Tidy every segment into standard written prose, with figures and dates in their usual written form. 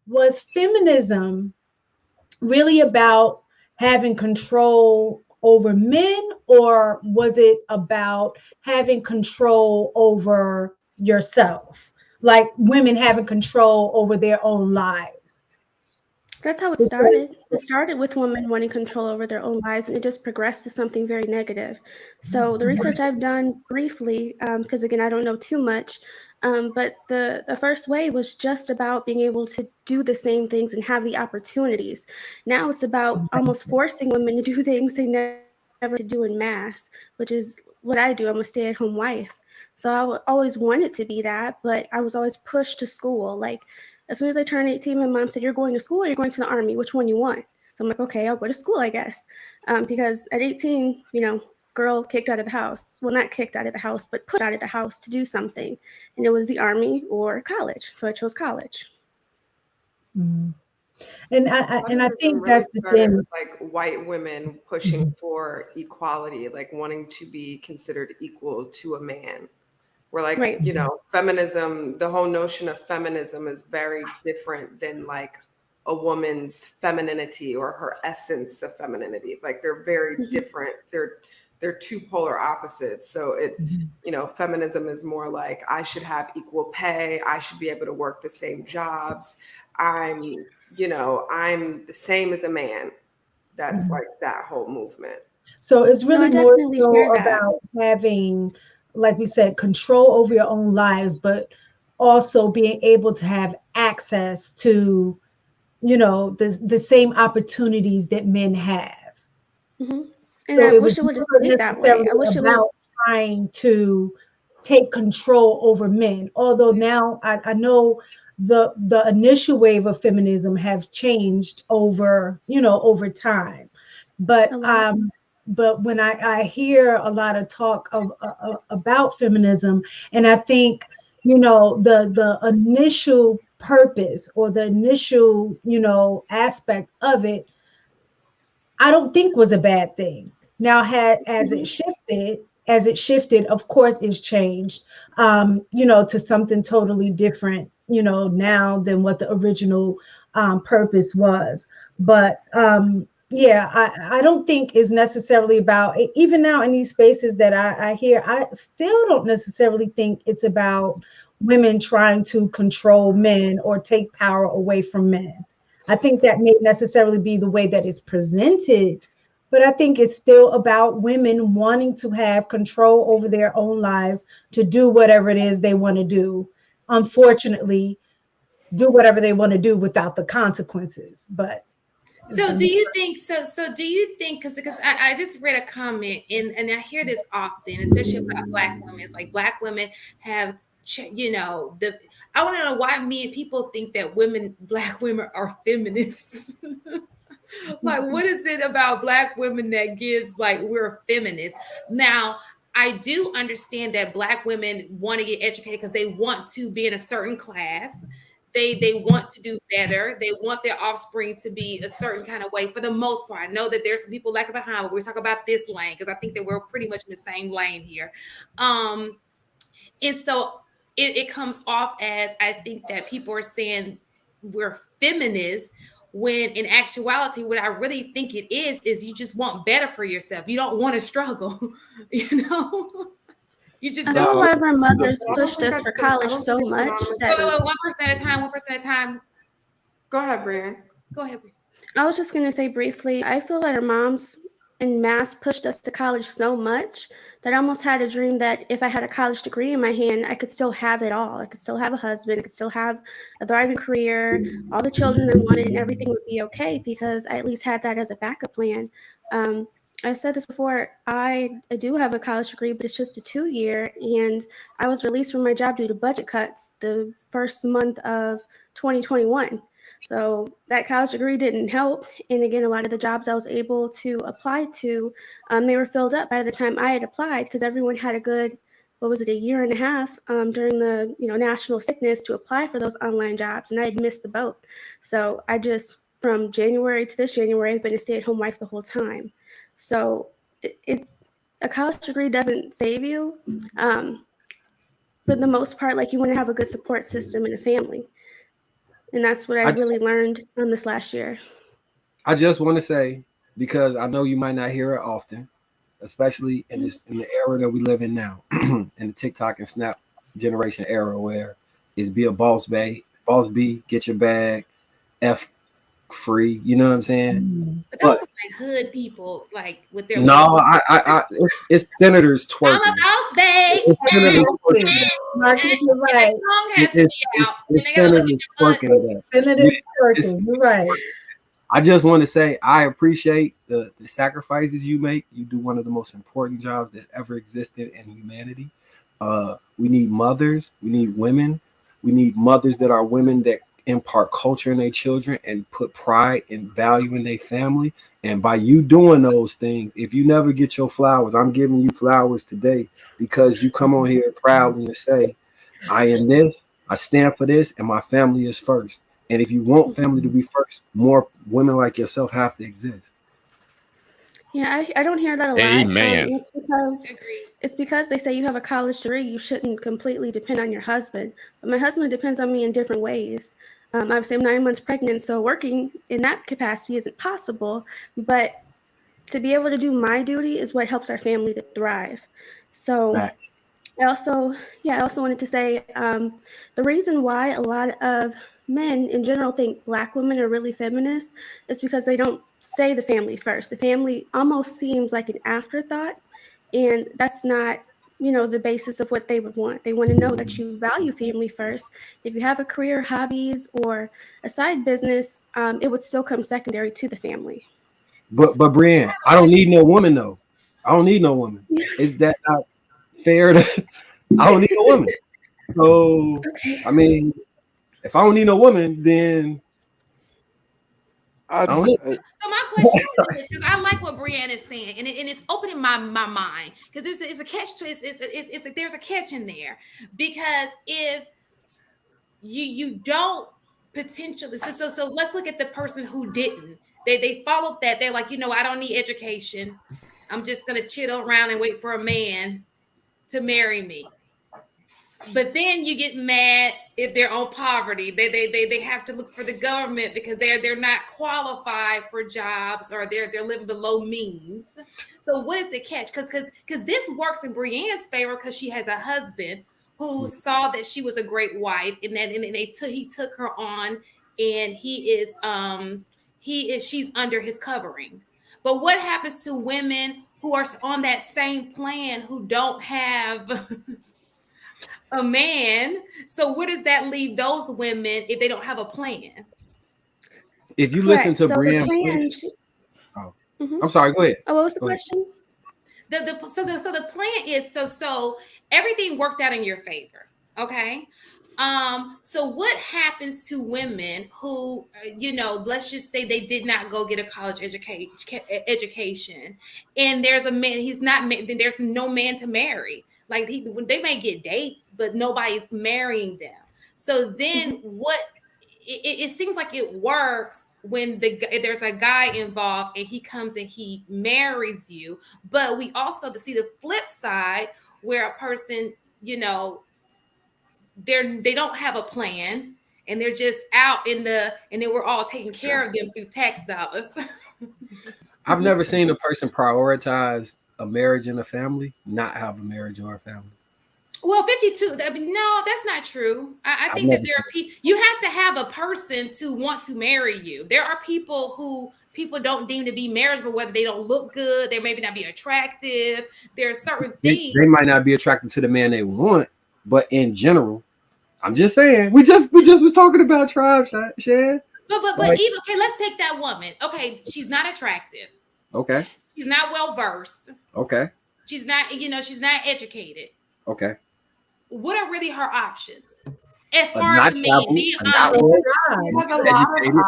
was feminism really about having control over men, or was it about having control over yourself? Like women having control over their own lives? That's how it Because- started. It started with women wanting control over their own lives, and it just progressed to something very negative. So the research I've done briefly, because again, I don't know too much, but the first wave was just about being able to do the same things and have the opportunities. Now it's about almost forcing women to do things they never to do in mass, which is what I do. I'm a stay-at-home wife. So always wanted to be that, but I was always pushed to school. Like as soon as I turned 18, my mom said, "You're going to school or you're going to the army. Which one you want?" So I'm like, "Okay, I'll go to school, I guess." Because at 18, girl kicked out of the house. Well, not kicked out of the house, but pushed out of the house to do something. And it was the army or college. So I chose college. Mhm. And I Feminism think really that's the started thing. with like white women pushing for equality, like wanting to be considered equal to a man. Where like, Right. feminism, the whole notion of feminism is very different than like a woman's femininity or her essence of femininity. Like they're very Mm-hmm. different. They're two polar opposites. So feminism is more like I should have equal pay. I should be able to work the same jobs. I'm, I'm the same as a man. That's Mhm. like that whole movement. So it's No, really I more definitely so hear that. about having, like we said, control over your own lives, but also being able to have access to, the same opportunities that men have. Hmm. And So I it was wish it would have never stayed that way. necessarily I wish it would. about trying to take control over men. Although now I know the initial wave of feminism have changed over time. But A lot. when I hear a lot of talk about feminism, and I think the initial purpose or the initial aspect of it, I don't think was a bad thing. Now, had Hmm. as it shifted, of course, it's changed, to something totally different, now than what the original purpose was. But yeah, I don't think is necessarily about even now in these spaces that I hear. I still don't necessarily think it's about women trying to control men or take power away from men. I think that may necessarily be the way that it's presented, but I think it's still about women wanting to have control over their own lives to do whatever it is they want to do. Unfortunately, do whatever they want to do without the consequences. But So do you think do you think because I just read a comment and I hear this often, especially about black women. It's like black women have the I want to know why me people think that black women are feminists. Like what is it about black women that gives like we're feminists? Now I do understand that black women want to get educated because they want to be in a certain class. They want to do better. They want their offspring to be a certain kind of way for the most part. I know that there's some people lagging behind, but we're talking about this lane because I think that we're pretty much in the same lane here. Um, and so it comes off as I think that people are saying we're feminists when in actuality what I really think it is you just want better for yourself. You don't want to struggle, you know. You just I feel a don't. No, lot of our mothers I don't pushed think us that's for I college don't think so it's much synonymous that with. 1% at a time, 1% at a time. Go ahead, Brian. Go ahead. I was just going to say briefly, I feel that our moms in mass pushed us to college so much that I almost had a dream that if I had a college degree in my hand, I could still have it all. I could still have a husband, I could still have a thriving career, all the children I wanted, and everything would be okay because I at least had that as a backup plan. I've said this before. I do have a college degree, but it's just a 2-year, and I was released from my job due to budget cuts the first month of 2021. So that college degree didn't help. And again, a lot of the jobs I was able to apply to, they were filled up by the time I had applied because everyone had a good, what was it, a year and a half during the national sickness to apply for those online jobs, and I had missed the boat. So I just from January to this January, I've been a stay-at-home wife the whole time. So a college degree doesn't save you. For the most part, like you want to have a good support system and a family. And that's what I really learned from this last year. I just want to say, because I know you might not hear it often, especially in the era that we live in now, in the TikTok and Snap generation era, where it's be a boss B, get your bag, F free. You know what I'm saying? But those are like hood people, like with their no, it's senators twerking. I'm a boss babe. Marcus, you're right. It's senators twerking. Senators twerking. You're right. I just want to say I appreciate the sacrifices you make. You do one of the most important jobs that's ever existed in humanity. We need mothers. We need women. We need mothers that are women that impart culture in their children and put pride and value in their family. And by you doing those things, if you never get your flowers, I'm giving you flowers today because you come on here proudly and say, I am this, I stand for this, and my family is first. And if you want family to be first, more women like yourself have to exist. Yeah, I don't hear that a lot. Amen. It's because they say you have a college degree, you shouldn't completely depend on your husband. But my husband depends on me in different ways. Obviously, I'm 9 months pregnant, so working in that capacity isn't possible. But to be able to do my duty is what helps our family to thrive. So I also wanted to say the reason why a lot of men in general think Black women are really feminist is because they don't say the family first. The family almost seems like an afterthought, and that's not, the basis of what they would want. They want to know that you value family first. If you have a career, hobbies, or a side business, it would still come secondary to the family. But Brienne, I don't need no woman though. I don't need no woman. Is that not fair? I don't need no woman. So I mean, if I don't need no woman, then So my question is, because I like what Brianna is saying, and it's opening my mind, because it's a catch. There's a catch in there, because if you don't potentially, so let's look at the person who didn't. They followed that. They're like, I don't need education. I'm just gonna chill around and wait for a man to marry me. But then you get mad if they're on poverty. They have to look for the government because they're not qualified for jobs, or they're living below means. So what is the catch? Because this works in Brienne's favor because she has a husband who saw that she was a great wife, and he took her on, and she's under his covering. But what happens to women who are on that same plan who don't have a man? So where does that leave those women if they don't have a plan? If you listen to Brienne, I'm sorry, go ahead. Oh, what was the question? So the plan is so everything worked out in your favor. Okay. So what happens to women who, let's just say they did not go get a college education, and there's a man, then there's no man to marry. Like they may get dates, but nobody's marrying them. So then it seems like it works when there's a guy involved and he comes and he marries you. But we also see the flip side where a person, they don't have a plan, and they're just out and then we're all taking care of them through tax dollars. I've never seen a person prioritize a marriage and a family, not have a marriage or a family. Well, 52. No, that's not true. I think that there are people. You have to have a person to want to marry you. There are people who people don't deem to be marriageable, whether they don't look good, they maybe not be attractive. There are certain things. They might not be attracted to the man they want, but in general, I'm just saying. We just was talking about tribe, Shan. But even okay, let's take that woman. Okay, she's not attractive. Okay. She's not well versed. Okay. She's not, she's not educated. Okay. What are really her options? As far as me being honest,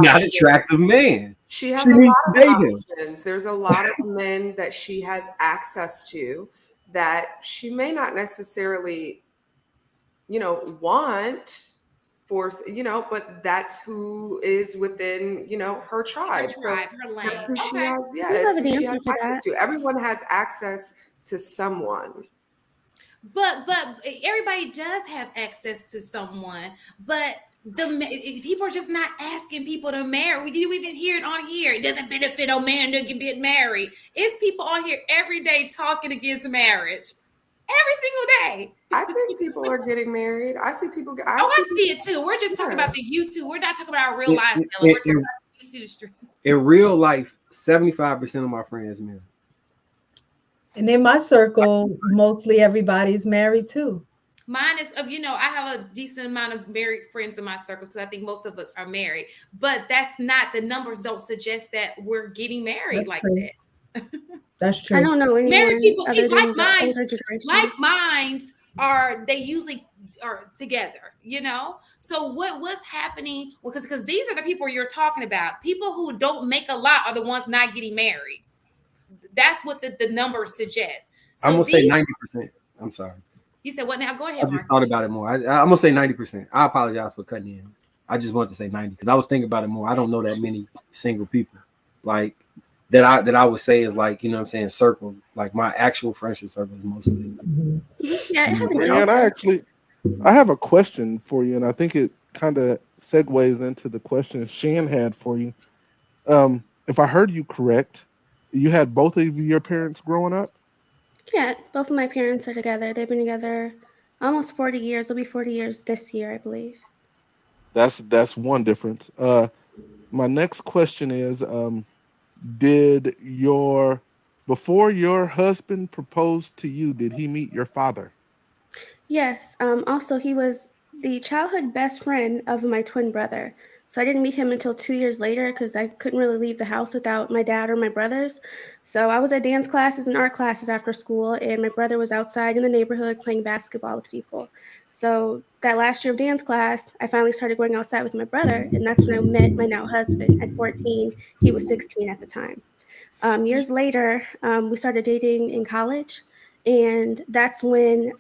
not attractive man. She has a lot of options. There's a lot of men that she has access to that she may not necessarily, want for, but that's who is within, her tribe. Her lane. Who she has, it's who she has access to. Everyone has access to someone. But everybody does have access to someone. But people are just not asking people to marry. We do even hear it on here. It doesn't benefit a man to get married. It's people on here every day talking against marriage. Every single day. I think people are getting married. I see people. I see it too. We're just talking about the YouTube. We're not talking about our real lives. In, We're talking about the YouTube stream. In real life, 75% of my friends married. And in my circle, mostly everybody's married too. Mine is, I have a decent amount of married friends in my circle too. I think most of us are married, but that's not, the numbers don't suggest that we're getting married that. That's true. I don't know anyone married people other than like the older generation. Like minds they usually are together, So what's happening? Well, because these are the people you're talking about. People who don't make a lot are the ones not getting married. That's what the numbers suggest. So I'm gonna say 90%. I'm sorry. You said what now? Go ahead. I just thought about it more. I'm gonna say 90%. I apologize for cutting in. I just wanted to say 90 because I was thinking about it more. I don't know that many single people like that I would say is like, circle. Like my actual friendship circle is mostly. Yeah, I have a question for you, and I think it kind of segues into the question Shan had for you. If I heard you correct, you had both of your parents growing up? Yeah, both of my parents are together. They've been together almost 40 years. It'll be 40 years this year, I believe. That's one difference. My next question is, before your husband proposed to you, did he meet your father? Yes. Also, he was the childhood best friend of my twin brother. So I didn't meet him until 2 years later because I couldn't really leave the house without my dad or my brothers. So I was at dance classes and art classes after school, and my brother was outside in the neighborhood playing basketball with people. So that last year of dance class, I finally started going outside with my brother, and that's when I met my now husband at 14. He was 16 at the time. Years later, we started dating in college, and that's when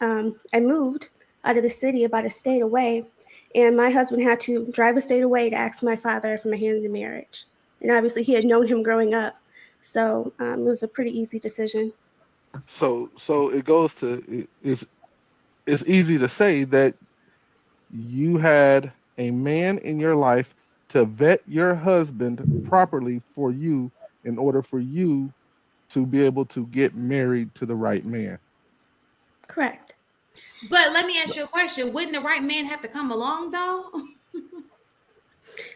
I moved out of the city about a state away. And my husband had to drive a state away to ask my father for my hand in marriage. And obviously he had known him growing up. So it was a pretty easy decision. So it goes to, it's easy to say that you had a man in your life to vet your husband properly for you in order for you to be able to get married to the right man. Correct. But let me ask you a question. Wouldn't the right man have to come along, though?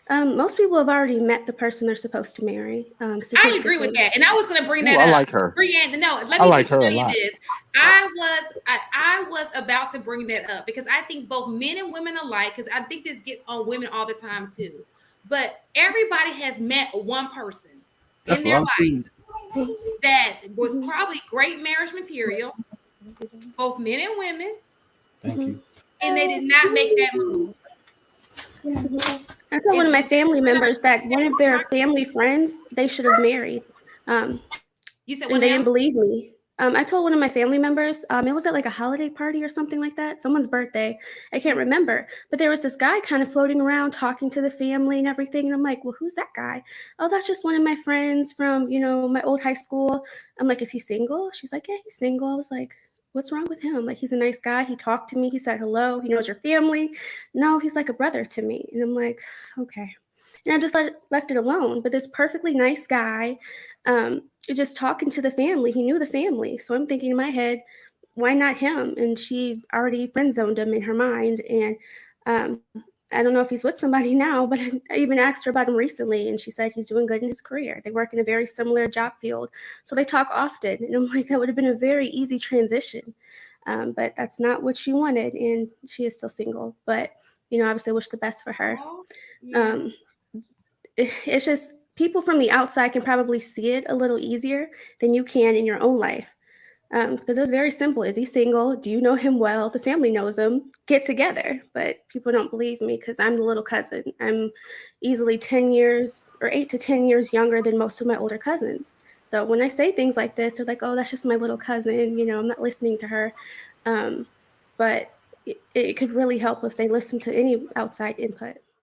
Most people have already met the person they're supposed to marry. I agree with that. And I was going to bring that up. I like her. Brianna, no, let me just tell you this. I was about to bring that up because I think both men and women alike, because I think this gets on women all the time, too. But everybody has met one person in their life that was probably great marriage material, both men and women. Thank you. And they did not make that move. I told one of my family members that one of their family friends they should have married. You said and they didn't believe me. I told one of my family members, it was at like a holiday party or something like that, someone's birthday. I can't remember. But there was this guy kind of floating around talking to the family and everything. And I'm like, well, who's that guy? Oh, that's just one of my friends from, my old high school. I'm like, is he single? She's like, yeah, he's single. I was like, what's wrong with him? Like, he's a nice guy. He talked to me. He said hello. He knows your family. No, he's like a brother to me. And I'm like, okay. And I just left it alone. But this perfectly nice guy, just talking to the family, he knew the family. So I'm thinking in my head, why not him? And she already friend zoned him in her mind. And I don't know if he's with somebody now, but I even asked her about him recently, and she said he's doing good in his career. They work in a very similar job field, so they talk often. And I'm like, that would have been a very easy transition. But that's not what she wanted, and she is still single. But, obviously I wish the best for her. It's just people from the outside can probably see it a little easier than you can in your own life. Because it was very simple. Is he single? Do you know him well? The family knows him. Get together. But people don't believe me because I'm the little cousin. I'm easily 10 years or 8 to 10 years younger than most of my older cousins. So when I say things like this, they're like, oh, that's just my little cousin. I'm not listening to her. But it could really help if they listen to any outside input.